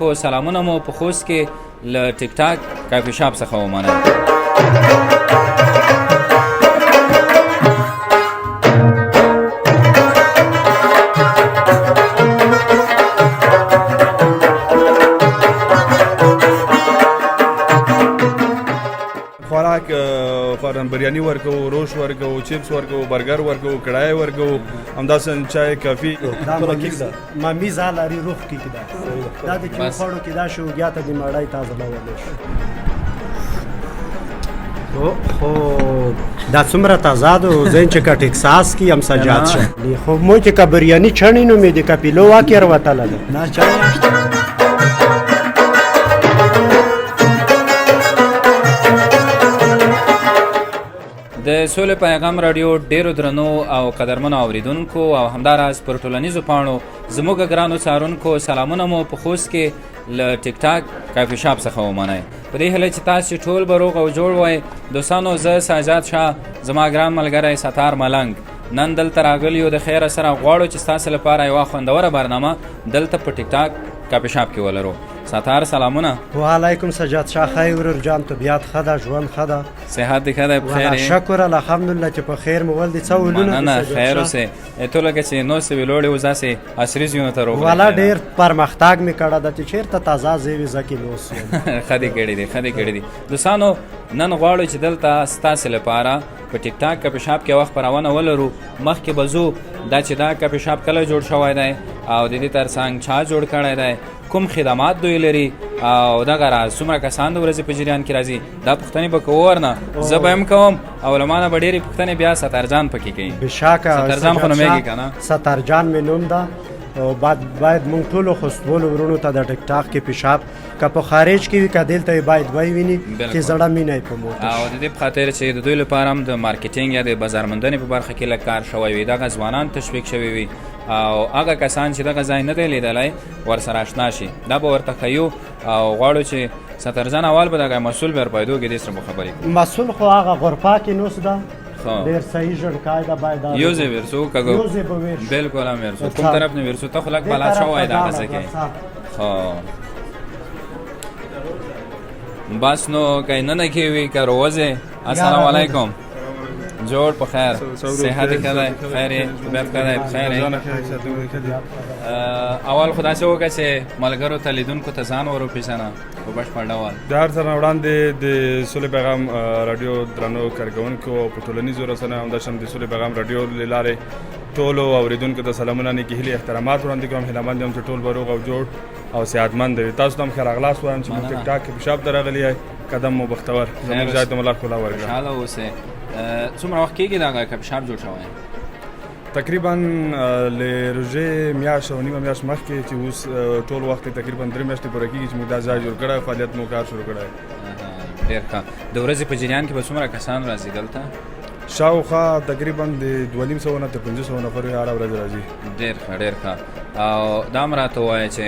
اوریدونکو سلامونه مو په خوست کې له ټیک ټاک کافي شاپ څخه ومنئ. خوراک فارن بریانی ورکو، روش ورکو، چپس ورکو، برګر ورکو، کړای ورکو، همداسې چای کافي. ما میزه لري روح کې دا د چې خوړو کې دا شوګیا ته د مړای تازه لولې خو دا څومره تازه ده زین چې کا ټکساس کې هم سجاد شه خو مو چې کا بریانی چړنی نو مې د کپیلو واکر وتاله نه چای د سولې پیغام راډیو ډیرو درنو او قدرمنو اوریدونکو او همداراز پر ټولنیزو پاڼو زموږ ګرانو څارونکو سلامونه مو په خوست کې له ټیک ټاک کافي شاپ څخه ومنئ. په دې هیله چې تاسې ټول به روغ او جوړ وئ. دوستانو زه ساجاد شاه زما ګران ملګری ستار ملنګ نن دلته راغلي یو د خیره سره غواړو چې ستاسې لپاره یوه خوندوره برنامه دلته په ټیک ټاک کافي شاپ کې ولرو. ستار سلامونه. وعلیکم سجاد شاه خیر ورور جان طبیعت ښه ده ژوند ښه ده صحت دې ښه دی بخیر یې شکر الحمدلله چې په خیر مو ول دي څه ولونه نه خیر اوسې ته لکه چې نو سې ویلوړې اوس داسې عصري ژوند ته روغلی والا ډېر پرمختګ مې کړی ده چې چېرته تازه زیوي زه کې اوس ښه دې کړي دي ښه دې کړي دي. دوستانو نن غواړو چې دلته ستاسې لپاره په ټیک ټاک کافي شاپ کې وخت خپرونه ولرو. مخکې به ځو دا چې دا کافي شاپ کله جوړ شوی دی او د دې ترڅنګ چا جوړ کړی دی، کوم خدمات دوی لري او دغه راز څومره کسان د ورځې په جریان کې راځي دا پوښتنې به کوو ورنه زه به هم کوم او له ما نه به ډېرې پوښتنې بیا سترجان پکې کوي. بېشکه سترجان خو نومېږي که نه سترجان مې نوم ده او باید موږ ټولو خوستولو ورونو ته د ټیک ټاک کې پیشاب که په خارج کې وي که دلته باید وویني چې زړه مینه یې په موټر او د دې په خاطر چې د دوی لپاره هم د مارکیټینګ یا د بازارموندنې په برخه کې لږ کار شوی وي دغه ځوانان تشویق شوي وي او هغه کسان چې دغه ځای نه دی لیدلی ورسره اشنا شي دا به ورته ښیو او غواړو چې سترجان اول به دغه مسؤل به ورپیدو کې دې سره به خبرې کړو. مسؤل خو هغه غرفه کې نوس ده ډېر صحیح ژړکای ده باید یو ځای ورسو کږو بالکل هم ورسو کوم طرف نه ورسو ته خو لږ بلا شوی دغه څه کې بس نو که ننه کې وي که روزې السلام علیکم جوړ په خیر صحت ښه دی خیر یې طبیعت ښه دی بخیر یې اول خو داسې وکړه چې ملګرو ته لیدونکو ته ځان ور وپېژنه په بشپړ ډول. د هر څه نه وړاندې د سولې پیغام راډیو درنو کارکوونکو په ټولنیزو رسنیو همداشان د سولې پیغام راډیو له لارې ټولو اوریدونکو ته سلامونه نیکې هیلې احترامات وړاندې کوم. هیله مند یم چې ټول به روغ او جوړ او صحتمند وي. تاسو ته هم ښه راغلاست وایم چې موږ ټیک ټاک کافي شاپ ته راغلي یئ. قدم مو بختور زموږ ځای ته مو الله ښکلا ورکړه. خوشحاله اوسئ. څومره وخت کېږي دغه کافي شاپ جوړ شوی؟ تقریبا له روژې میاشت او نیمه میاشت مخکې چې اوس ټول وخت تقریبا 3 میاشتې پوره کېږي چې موږ دا ځای جوړ کړی فعالیت مو کار شروع کړی. ډېر ښه. د ورځې په جریان کې به څومره کسان راځي دلته؟ شاوخوا تقریبا د 250 نه تر 500 نفر هره ورځ راځي. ډېر ښه ډېر ښه. او دا هم راته ووایه چې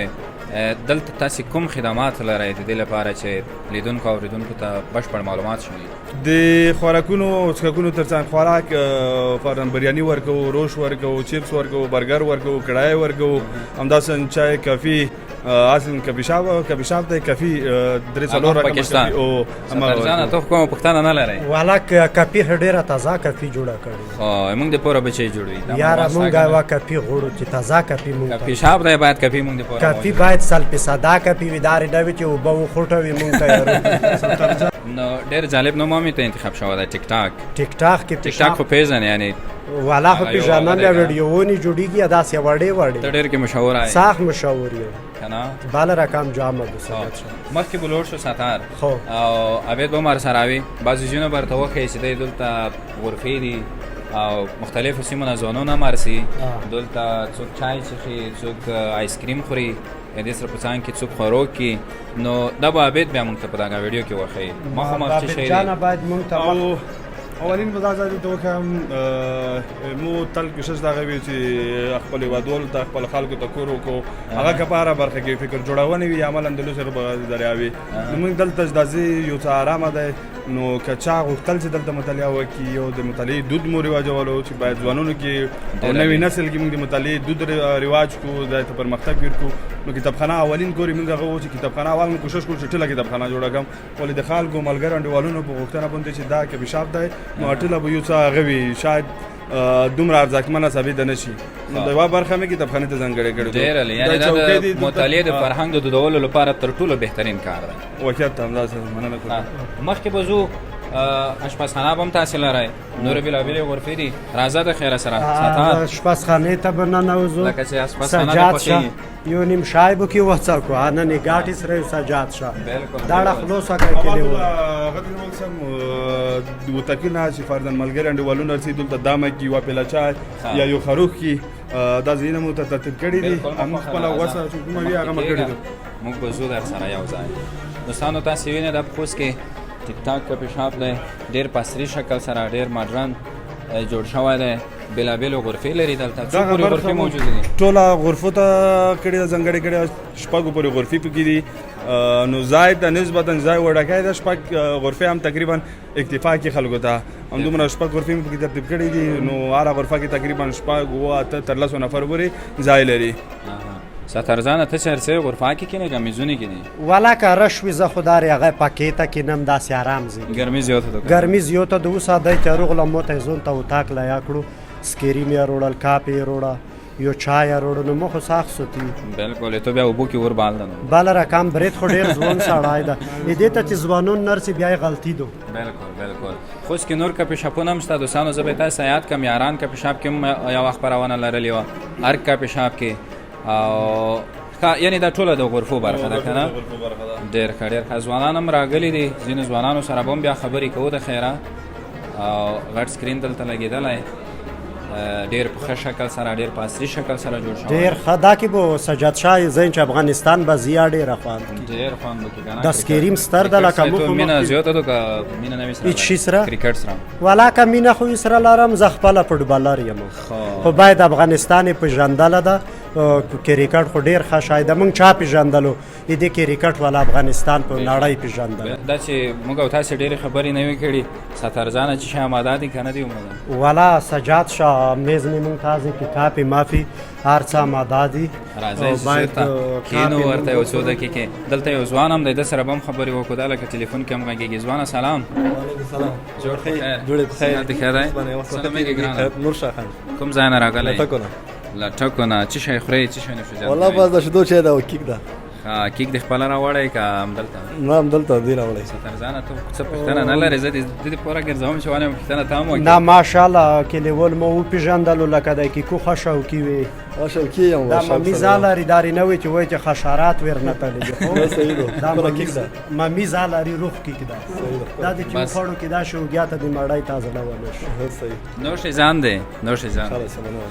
دلته تاسې کوم خدمات لرئ د دې لپاره چې لیدونکو او اوریدونکو ته بشپړ معلومات شي؟ د خوراکونو څښاکونو ترڅنګ خوراک فارن بریانی ورکو، روش ورکو، چپس ورکو، برګر ورکو، کړای ورکو، همداسې چای کافي اصل کافي شاپ دی کافي درې څلور رقم او سترجانه ته کومه پوښتنه نه لرئ؟ والا کافي ډېره تازه کافي جوړه کړې موږ د پوره بچی جوړوي یاره موږ یوه کافي غواړو چې تازه کافي موږ کافي شاپ دی باید کافي موږ د پوره کافي باید سلپساده کافي وي دارې نه وي چې اوبه وخوټوي موږ ته نو ډېر جالب نوم هم ته انتخاب شوی دی ټیک ټاک. ټیک ټاک کې ټیک ټاک خو پېژنې یعنې والا خو پېژنم بیا ویډیوونې جوړېږي داسې وړې ته ډېر کې مشهور یې سخت مشهور یې که نه بالا رقم جامه مخکې به لوړ شو ستار خو او ابید به هم ورسره وي بعضې ځایونه به ورته وښیي چې دی دلته غرفې دي او مختلفو سیمو نه ځوانونه هم ورسي دلته څوک چای څښي څوک آیسکریم خوري دې سره په څنګ کې څوک خوراک کوي نو دا به ابید بیا موږ ته په دغه ویډیو کې وښیي مخامخ چې شی دی اولین به دا ځای ته وښیم مو تل کوشش دغه وي چې خپل هېوادوالو ته خپل خلکو ته کور وکړو هغه که په هره برخه کې فکر جوړونې وي عملا د لوی سره به دریا وي نو موږ دلته دا ځای یو څه ارامه دی نو که چا غوښتل چې دلته مطالعه وکړي یو د مطالعې دود مو رواجولو چې باید ځوانانو کې او نوي نسل کې موږ د مطالعې دود رواج کړو دا ته پرمختګ وکړو نو کتابخانه اولین ګوري موږ هغه و چې کتابخانه اول موږ کوشش کړو چې ټوله کتابخانه جوړه کړم ولې د خلکو ملګرو انډیوالونو په غوښتنه باندې چې دا کې پیشاب دی نو ټوله به یو څه هغه وي شاید دومره ارزښتمنه ثابت نه شي نو د یوه برخه مې کتابخانې ته ځانګړې کړې ډېره یعنې دا د مطالعې د فرهنګ د دودولو لپاره تر ټولو بهترین کار دی واقعیت همداسې مننه کوم مخکې به ځو اشپزخانه به هم تاسې لرئ نورې بېلابېلې غرفې دي راځه د خیره سره ستار اشپزخانې ته به ننوځو لکه چې اشپزخانه سجاد دې شاه خوښېږي یو نیم شای به کې وڅکو نن یې ګاټې سره یو سجاد شاه بالکل دا خلاصه کوي کې دی هغه د ول سم د وتکینه چې فرضاً ملګری انډیوالونه رسي دلته دامه کې یوه پیاله چای یا یو خروخ کې دا ځایونه مو ته ترتیب کړي دي موږ خپله غوښه چې کومه وي هغه مو کړي دي موږ به ځو در سره یو ځای دوستانو تاسې وینئ دا په خوست کې ټیک ټاک کافي شاپ دی ډېر په عصري شکل سره ډېر ماډرن جوړ شوی دی بېلابېلو غرفې لري دلته څو پورې غرفې موجودې دي ټوله غرفو ته کړي ده ځانګړې کړې شپږو پورې غرفې پکې دي نو ځای ته نسبتا ځای وړکی ده شپږ غرفې هم تقریبا اکتفا کې خلکو ته همدومره شپږ غرفې مې پکې ترتیب کړي دي نو هره غرفه کې تقریبا شپږ اووه اته تر لسو نفر پورې ځای لري سترزانه ته چې هر څه غرفه کې کینې که میزونه کې دي والا که رش وي زه خو دا هغه پکې ته کینم داسې آرام ځي ګرمي زیاته ده ګرمي زیاته ده اوس دی چې روغلم مو ته ځون ته اتاق لیا کړو سکري مې وروړل کاپ یې وروړه یو چای یې وروړه نو مو خو ساخ سوتي بالکل ته بیا اوبو کې ور بالده نو بله رقم برید خو ډېر ځوان سړی ده دې ته چې ځوانون نرسي بیا یې غلطي دو بالکل خوست کې نور کافي شاپونه هم شته دوستانو زه به یې تاسې یاد کړم یاران کافي شاپ کې هم یوه خپرونه لرلې وه ارګ کافي شاپ کې او یعنی دا ټوله د غرفو برخه ده که نه ډېر ښه ډېر ښه ځوانان هم راغلي دي ځینو ځوانانو سره به هم بیا خبرې کوو د خیره او غټ سکرین دلته لګېدلی ډېر په ښه شکل سره ډېر په عصري شکل سره جوړ شوی ډېر ښه دا کې به سجاد شاه ځین چې افغانستان به زیا ډېره خوند ډېر خوند وکړي که نه د سکریم ستر ده لکه موږ مینه زیاته ده که مینه نه وي هېڅ شي سره کرکټ سره والا که مینه خو یې سره لرم زه خپله فټبالر یم خو باید افغانستان یې پېژندله ده کرکټ خو ډېر ښه شی ده موږ چا پېژندلو د دې کرکټ والا افغانستان په نړۍ پېژندل دا چې موږ او تاسې ډېرې خبرې نه وي کړي سترزانه چې شی آماده دي که نه دي عموما والا سجاد شاه میز مې موږ تازې کې کاپې مافي هر څه آماده دي راځئ چې ته کښېنو ورته یو څو دقیقې دلته یو ځوان هم دی ده سره به هم خبرې وکړو دا لکه ټلیفون کې هم غږېږي ځوانه سلام وعلیکم سلام جوړ خیر جوړې بخیر صحت دې ښه دی څه نومېږي ګرانه نور شاه خان کوم ځای نه راغلی ټکونه له ټکو نه څه شی خورئ څه شی نوشجان والله بس د شیدو چای ده او کیک ده کیک دې خپله راوړی که همدلته نه همدلته دی راوړی سترزانه ته څه پوښتنه نه لرې زه دې پوره ګرځوم چې ولې پوښتنه ته هم وکړې نه ماشاءالله کلیوال مو وپېژندلو لکه د کیکو ښه شوقي وي شوقي یم دا ممیز لري دارې نه وي چې وایي چې حشرات ورنه تللي دي خو صحیح ده دا پوره کیک ده ممیز لري روغ کیک ده دا د چې وخوړو کې دا شوګیا ته د مړی تازه ډول شي صحیح نوش ځان دی نوش ځان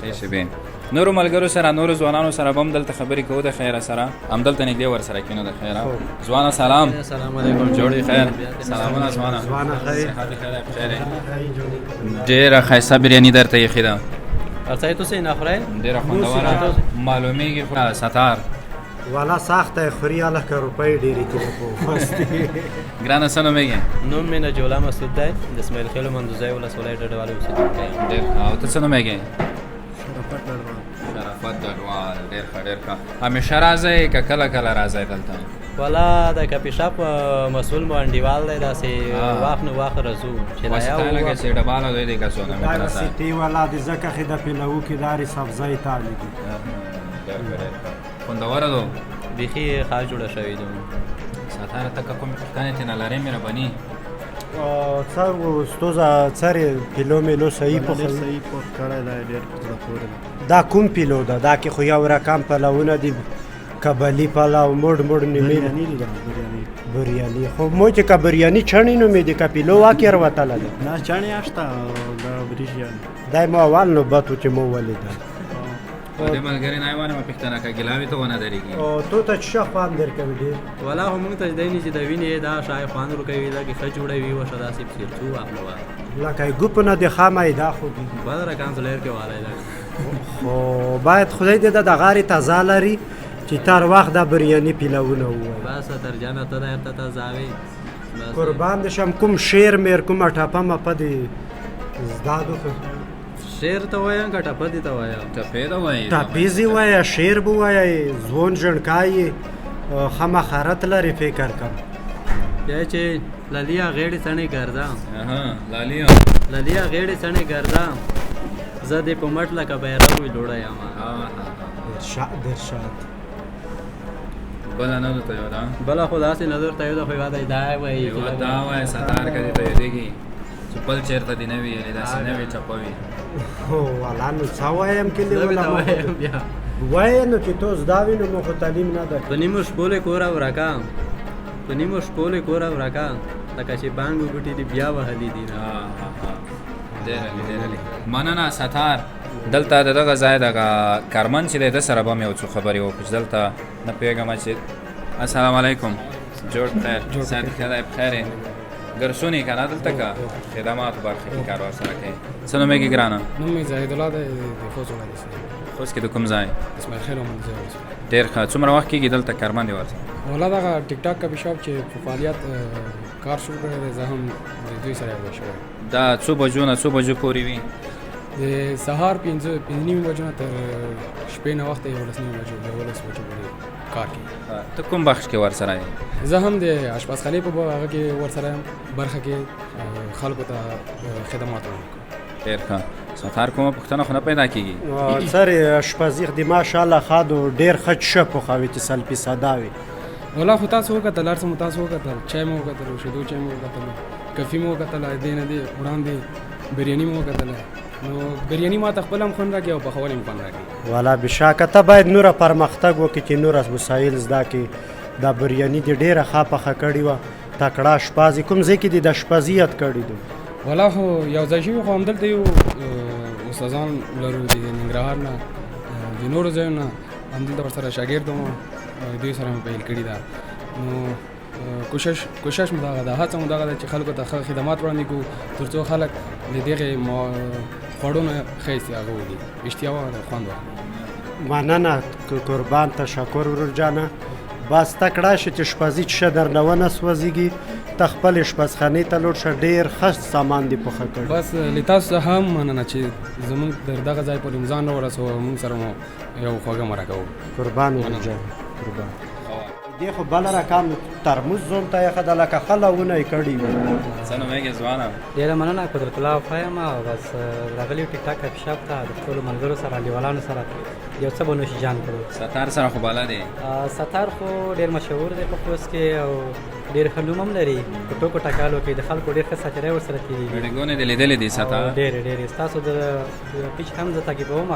ښه شي نورو ملګرو سره نورو ځوانانو سره به هم دلته خبرې کوو د خیره سره همدلته نږدې ورسره کینو د خیره ځوانه سلام السلام علیکم جوړې خیر سلامونه ځوانه ځوانه خیر صحت دې ښه دی بخیر یې ډېره ښایسته بریاني درته ایښې ده ارڅای تاسې نه خورئ ډېره خوندوره معلومیږي خو ستار والا ساخته خوري لکه روپۍ ډېرې تلې خو مستې ګرانه څه نومېږي نوم مې نجولا مسعود دی د اسماعیل خیلو مندوزی ولسوالۍ ډډهوالۍ اوسېدونکی یم ډېر ښه او ته څه نومېږي شرافت ډډوال ډېر ښه ډېر ښه همیشه راځئ که کله کله راځئ دلته والا د کافي شاپ مسؤل مو انډیوال دی داسې واخ نه واخ راځو چې دا واسطه لګه چې ډباله دوی دی که څونه مې دا درته سیتي والا د ځکه خې د پلو کې دارې سبزۍ تالی دي ډېر ښه ډېر ښه خوندوره ده بیخي ښه جوړه شوې ده ستاره ته که کومې پوښتنې ترېنه لرې مهرباني څه استوزه څرې پیلو میلو صحیح پخوي دا کوم پیلو ده دا کې خو یو رقم پلوونه دي کبلي پلاو مړ نیمې بریاني خو مو چې که بریاني چڼې نومې دي که پیلو واکې وتله ده نه چڼې اشته دا بریښیان دا مو اول نوبت و چې مو ولیده دې ملګري نه یې وانه مه پوښتنه که ګیلاوې ته ونه درېږي تو ته څه خوند درکوي ډېر والا خو موږ ته دی نه چې د وینې دا شای خوند ورکوي دا کې ښه جوړوي وشه داسې پسې څو واخلو لکه ګوپ نه د خامه دا خو دي بل رقم زلیر کې والی ده خو باید خدای دې د غارې تازه لري چې تر وخت د بریاني پیلوونه ووایي بس تر جانه ته درته تازه وي قربان دې شم کوم شعر میر کومه ټپه مپه دې زده دو که شعر ته وایم که ټپه دې ته وایم ټپې ده وایي ټپیزې وایه شعر به وایه ځوان ژڼکای ښه مهارت لري فکر کم بیا چې للیا غېړې څڼې ګرځه لالیا للیا غېړې څڼې ګرځه زه دې په مټ لکه بیرغ وي لوړی یم درشاد بله نه درته یو ده بله خو داسې نظر ته یو ده خو یوه دی دا وایي یوه دا وایه ستار که دې ته یادېږي چې بل چېرته دې نه وي یعنې داسې نه وي ټپه وي هو والا نو څه وایم کې زه به ته وایم بیا وایه نو چې تو زده وي نو مو خو تعلیم نه ده په نیمو شپو له کوره ورکه په نیمو شپو له کوره ورکه لکه چې بانګو ګوټې دې بیا وهلي دي نه ډېره مننه ستار دلته د دغه ځای دغه کارمن چې دی ده سره به مې یو څو خبرې وکړو چې دلته نه پوهېږم چې السلام علیکم جوړ خیر صحت ښه دی بخیر یې ګرسون یې که نه دلته که خدماتو برخه کې کار ورسره کوې څه نومېږي ګرانه نوم مې زاهد الله دی د خوست ولایت څخه خوست کې د کوم ځای اسماعیل خیل محمد ځای اوسم ډېر ښه څومره وخت کېږي دلته کارمن دی ورسره والا دغه ټیک ټاک کافي شاپ چې په فعالیت کار شروع کړی دی زه هم د دوی سره یو ځای شوی دا څو بجو نه څو بجو پورې وي د سهار 5 نیمې بجو نه تر شپې نه وخته 11 نیمې بجو 11 بجو پورې کار کوي ته کوم بخش کې ورسره یې زه هم د اشپزخانې په هغه کې ورسره یم برخه کې خلکو ته خدمات وړاندې کوم ډېر ښه ستار کومه پوښتنه خو نه پیدا کېږي سر اشپزي دې ماشاءالله خادو ډېر ښه شه پخوي چې سلپي ساده وي والا خو تاسو وکتل هر څه مو تاسو وکتل چای مو وکتل شیدو چای مو وکتل کافي مو وکتل دې نه دې وړاندې بریاني مو وکتل نو بریاني ما ته خپل هم خوند راکړي او پخول هم خوند راکړي والا بشاکه ته باید نوره پرمختګ وکړي چې نور وسایل زده کړي دا بریاني دې ډېره ښه پخه کړې وه تکړه اشپز کوم ځای کې دې د اشپزیت کړي دي والا خو یو ځای شوي خو همدلته یو استادان لرو د ننګرهار نه د نورو ځایونو نه همدلته ورسره شاګرد وم دوی سره مې پیل کړي ده نو کوشش مو دغه ده هڅه مو دغه ده چې خلکو ته ښه خدمات وړاندې کړو تر څو خلک د دغې خوړو نه ښه استفاده وکړي اشتها او خوند واخلي مننه قربان تشکر ورور جانه بس ته کړه چې اشپزي شه درنه ونه سوځېږي ته خپل اشپزخانې ته لوړ شه ډېر ښه سامان دې پخه کړ بس له تاسو څخه هم مننه چې زموږ در دغه ځای پورې مو ځان راورسوه موږ سره مو یو خوږه مرکه وکړو قربان ورور جان قربان دې خو بله رقم ترموز زوم ته یې ښه ده لکه خله ونه یې کړي وي څه نومېږي ځوانه ډېره مننه قدرت الله وفا یم او بس راغلي یو ټیک ټاک کافي شاپ ته د خپلو ملګرو سره انډیوالانو سره یو څه به نوشیجان کړو ستار سره خو بالا دی ستار خو ډېر مشهور دی په خوست کې او ډېر ښه نوم هم لري په ټوکو ټکالو کې د خلکو ډېر ښه ساتیری ورسره کېږي ویډیوګانې دې لیدلې دي ستار ډېرې ستاسو د پیچ هم زه تعقیبوم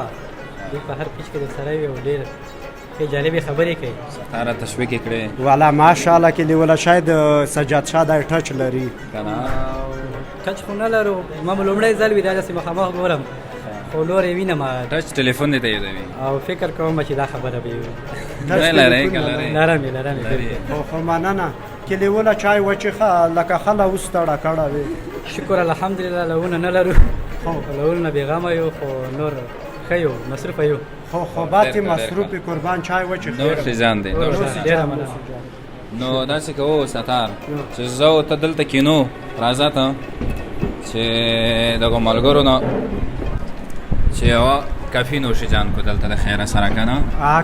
دوی په هر پیچ کې درسره وي او ډېر جالبې خبرې کوي ستاره تشویق یې کړې والا ماشاءالله کې لیوله شاید سجاد شاه دا ټچ لري که نه ټچ خو نه لرو ما به لومړی ځل وي دا داسې مخامخ ګورم خو نور یې وینم ټچ ټلیفون دې ته یادوي او فکر کوم چې دا خبره به وي نه لرئ که لرئ لرم یې خو مننه کې لیوله چای وچې لکه خله اوس تړه کړه وي شکر الحمدلله لونه نه لرو لونه نه بېغمه یو خو نور ښه یو مصروفه یو خو باتې مصروفې قربان چای وچې نور شیزان دی ډېره مننه نو داسې کوو ستار چې زه او ته دلته کینو راځه ته چې دغو ملګرو نه چې یوه کافي نوشیجان کو دلته د خیره سره که نه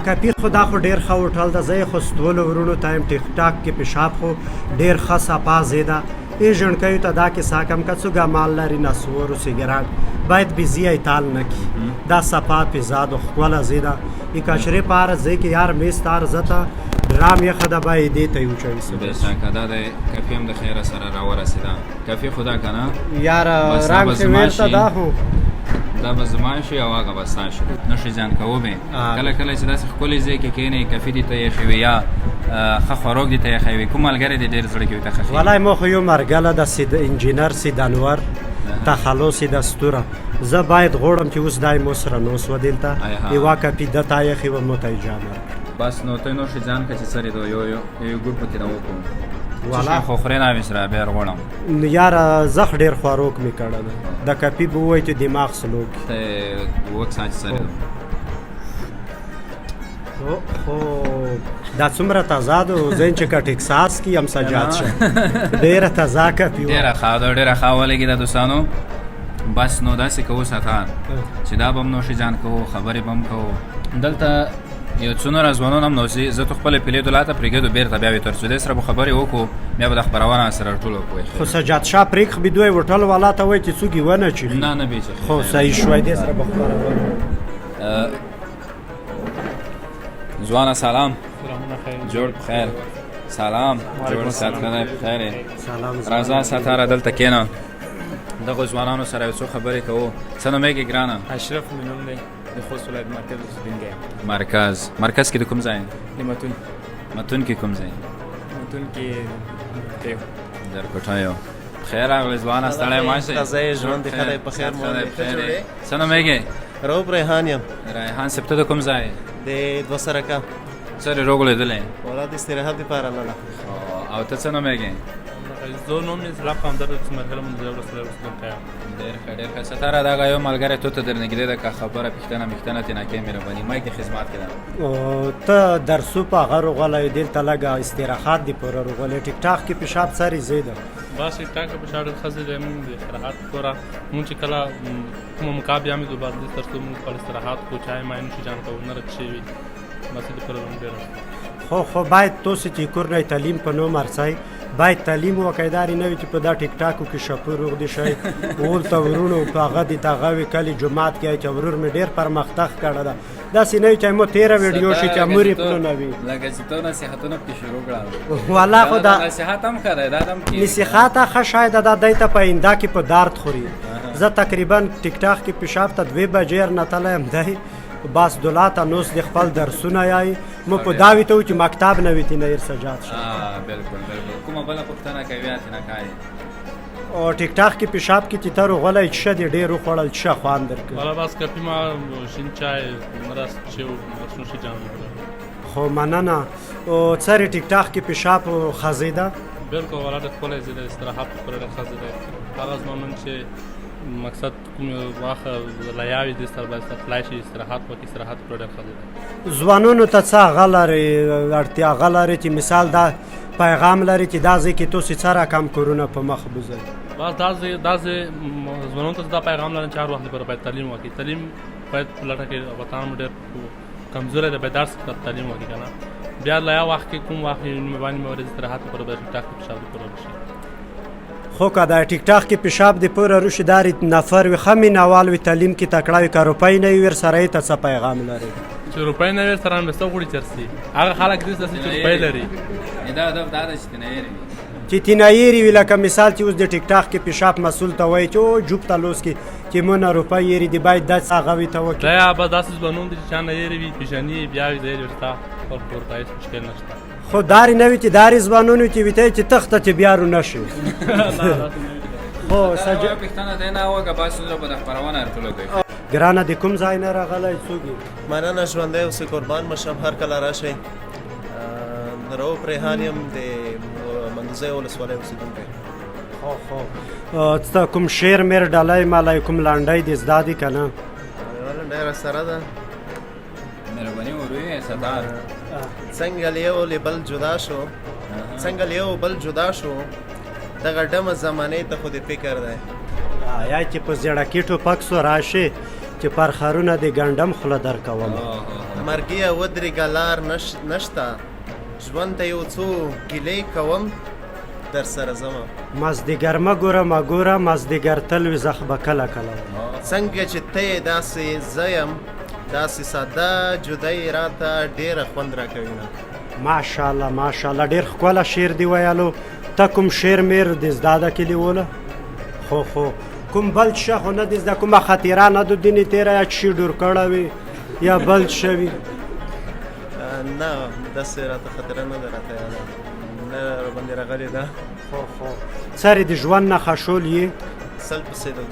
کافي خو دا خو ډېر ښه هوټل ده زه یې خستولو ورونو ته یم ټیک ټاک کې پیشاب خو ډېر ښه صفا ځای ده ای ژڼکیو ته دا کیسه کم که څوک مال لري نسور و سیګرټ باید بیزی ایتال نه کي دا صفا فضا ده ښکله ځای ده ای کچرې په هر ځای کې یار میز ته هر ځه ته ډرام یخه ده باید دې ته یې وچوي بېشکه دا د کافي هم د خیره سره راورسېده کافي خو دا که نه یاره رنګ چې ویرته دا خو دا به زما شي او هغه به ستا شي نشي ځان کوو به کله کله چې داسې ښکلي ځای کې کښېنې کافي دې ته یخې وي یا ښه خوراک دې ته یخی وي کوم ملګری دې ډېر زړه کې وي ته خوښېږي والله ما خو یو مرګله د انجینر سیدانور تخلص د ستوره زه باید غواړم چې اوس دای مو سره نوسوه دلته یوه کپي ده ته یخې وه مو ته اجازه بس نو ته نوشي ځان که چې سرې دو یو ګروپ پکې نه وکړو والله خو خورې نه سره بیا غواړم یاره زخ ډېر خوراک مې کړی ده د کپي به ووایي چې دماغ سلو کي ته وک ساعت سرې دو خو دا څومره تضاد و زه چې که ټکساس کې یم سجاد شه ډېره تضا کپي ډېره ښه ده ډېره ښه ولګېده دوستانو بس نو داسې کوو ستار چې دا به هم نوشي جان کوو خبرې به هم کوو دلته یو څومره ځوانان هم نوځي زه تو خپله پیلې دولاته پرېږدو بېرته بیا وې تر څو دې سره به خبرې وکړو بیا به د خپرونه سره ټولو کوی خو سجاد شاه پرېږ به دوی هوټل والا ته وایي چې څوک یې ونه چښي نه نه بېچې خو صحیح شوی دې سره به خپرونه ځوانه سلام جوړ بخیر سلام جوړ ساتنه بخیر سلام راځه ستاره دلته کښېنه دغو ځوانانو سره یو څو خبرې کوو څه نومېږي ګرانه اشرف مې نوم دی د خوست ولایت مرکز اوسېدونکی یم مرکز کې د کوم ځای د متون متون کې کوم ځای متون کې دی درکوټایو خیر راغلی ځوانه ستړی مه شئ تازه یې ژوند دې ښه دی په خیر مو دی. څه نومېږي رؤوف ریحان یم ریحان صاحب ته د کوم ځای د دوه سرکه څه دې روغ لیدلی ولاد استراحت دپاره لاړه او ته څه نومېږي زه نوم مې زړه همدرد چې مرحله مو د ولسوالۍ اوسېدونکی یم ډېر ښه ډېر ښه ستاره دغه یو ملګری تو ته در نږدې ده که خبره پوښتنه مښتنه ترې نه کوې مهرباني مایک د خدمات کې ده ته درسو په هغه روغلی دلته لږه استراحت دې پوره روغلی ټیک ټاک کې پیشاب سرې زیده بس ټیک ټاک په شاړه ښځې دی مونږ د استراحت پوره مونږ چې کله کومه مقام بیا مې دوباره دې تر څو مونږ خپل استراحت کوو چای مای نوشي جان کوو نه رد شوي بس دې پوره زموږ ډېره خو باید تاسو چې کورنۍ تعلیم په نوم ارڅئ باید تعلیم وکیداري نه وي چې په دا ټیک ټاکو کې شپور روغ دي شي اول ته ورونو په هغه دي تغه وي کلی جماعت کې چې ورور مې ډېر پرمختګ کړی ده داسې نه وي چې مو 13 ویډیو شي چې امورې پلو نه وي لکه چې تو نصیحتونه پکې شروع کړه والا خو دا نصیحت هم ښه دی دا هم نصیحت ښه شاید دا دی ته په آینده کې په درد خوري زه تقریبا ټیک ټاک کې پیشاب ته 2 بجې نه تللی یم دی بس دولاته نوس د خپل درسونه یایي مو په دا وي ته و چې مکتب نه وي تینه ایر سجاد شه بلکل بلکل کومه بله پوښتنه کوي یا ترېنه کوې او ټیک ټاک کې پیشاب کې چې ته روغلی څه دې ډېر وخوړل څه خوند درکړي والا بس کپي ما شین چای مرس چې بس نوشي جان خو مننه او څرې ټیک ټاک کې پیشاب ښځې ده بلکل والا د ښکلی ځای د استراحت لپاره ډېر ښه ځای دی هغه زما نن چې مقصد کوم واخه لیاوي دې سره باید تلای شي استراحت وکړي استراحت لپاره ډېر ښه ځای دی ځوانانو ته څه هغه لري اړتیا هغه لري چې مثال دا پیغام لري چې دا ځای کې تاسو څه راکم کورونه په مخ بوځئ بس دا ځای ځوانانو ته دا پیغام لرم چې هر وخت لپاره باید تعلیم وکړي تعلیم باید په لټه کې وطن ډېر کمزوری دی باید درس تعلیم وکړي که نه بیا لیا وخت کې کوم وخت مې باندې مې ورځ استراحت لپاره باید ټیک ټاک پیشاب لپاره وشي خو که دا ټیک ټاک کې پیشاب د پوره روشي داري نفر وي ښه مینهوال وي تعلیم کې تکړه وي که روپۍ نه وي ورسره یې ته څه پیغام لري چې روپۍ نه وي ورسره هم څه غواړي چرسي هغه خلک داسې چې روپۍ لري دا هدف دا ده چې ترې نه هېرې وي چې تینایېرې وي لکه مثال چې اوس د ټیک ټاک کې پیشاب مسؤل ته وایي چې او جوب ته لوس کې چې مونه روپۍ یېرې دي باید داسې هغه وي ته وکړي دا یا به داسې ځوانان دي چې چا نه هېرې وي پیژني بیا وي دی ورته خپل کور ته هېڅ مشکل نشته خو داري نه وي چې داري ځوانانو چې وي ته چې تخته چې بیا رو نه شي خو سجاد پښتنه دی نه وکه بس زه به د خپرونه ټولو کوي ګرانه د کوم ځای نه راغلی څوک یې مننه ژوندی اوسې قربان مشم هر کله راشئ رؤوف ریحان یم د مندوزۍ ولسوالۍ اوسېدونکی خو ته کوم شعر میر ډالۍ مالی کوم لنډۍ دې زده دي که نه ډېره سره ده مهرباني وروي ستار څنګه له یو له بل جدا شو څنګه له یو بل جدا شو دغه ډمه زمانې ته خو دې فکر دی یا چې په زیړکي ټوپک سو راشي چې پر خرونه دې ګنډم خوله در کوم مرګیه ودرېږه لار نشته ژوند ته یو څو ګیلې کوم در سره ځمه مازدیګر مه ګوره مه ګوره مازدیګر تل وي زخ به کله کله څنګه چې ته یې داسې زه یم داسې ساده جدایي راته ډېره خوند راکوي نه ماشاءالله ماشاءالله ډېر ښکلی شعر دی ویلو ته کوم شعر میر دې زده ده کلیوله خو کوم بل څه خو نه دې زده کومه خطیره نه د دینې تېره یا چې ډور کړی وي یا بل څه وي نه داسې راته خطره نه ده راته یاده نه راباندې راغلې ده خو سر د ژوند نه خښول یې سل پسې ده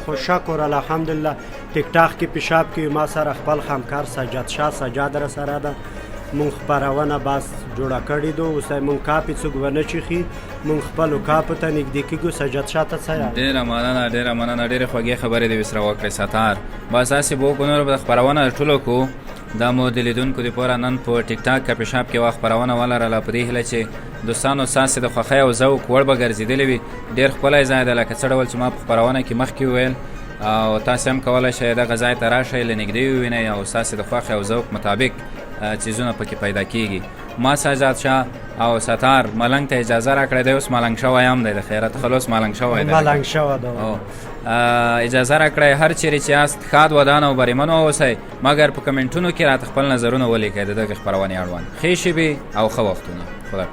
خو شکر الحمدلله ټیک ټاک کې پیشاب کې ما سره خپل همکار سجاد شاه سجاد را سره ده مونږ خپرونه بس جوړه کړې ده اوس مونږ کاپې څوک ونه چیښي مونږ خپلو کاپو ته نږدې کېږو سجاد شاه ته څه یاد ډېره مننه ډېرې خوږې خبرې دې ورسره وکړې ستار بس هسې به وکړو نور به د خپرونه ټولو کوو دا مو د لیدونکو دپاره نن په ټیک ټاک کافي شاپ کې وخت خپرونه ولرله په دې هیله چې دوستانو ستاسې د خوښۍ او ذوق وړ به ګرځېدلې وي. ډېر ښکلی ځای دی لکه څه ډول چې ما په خپرونه کې مخکې وویل، او تاسې هم کولی شئ دغه ځای ته راشئ، له نږدې ووینئ او ستاسې د خوښې او ذوق مطابق څیزونه پکې پیدا کېږي. ما سجاد شاه او ستار ملنګ ته اجازه راکړې دی، اوس ملنګ شوی هم دی، د خیرت خلوص ملنګ شوی دی. ملنګ شوی دی. اجازه راکړئ هر چیرې چې یاست ښاد ودان او بریمن واوسئ، مګر په کمنټونو کې راته خپل نظرونه ولیکئ د دغې خپرونې اړوند. ښې شېبې او ښه وختونه. خدا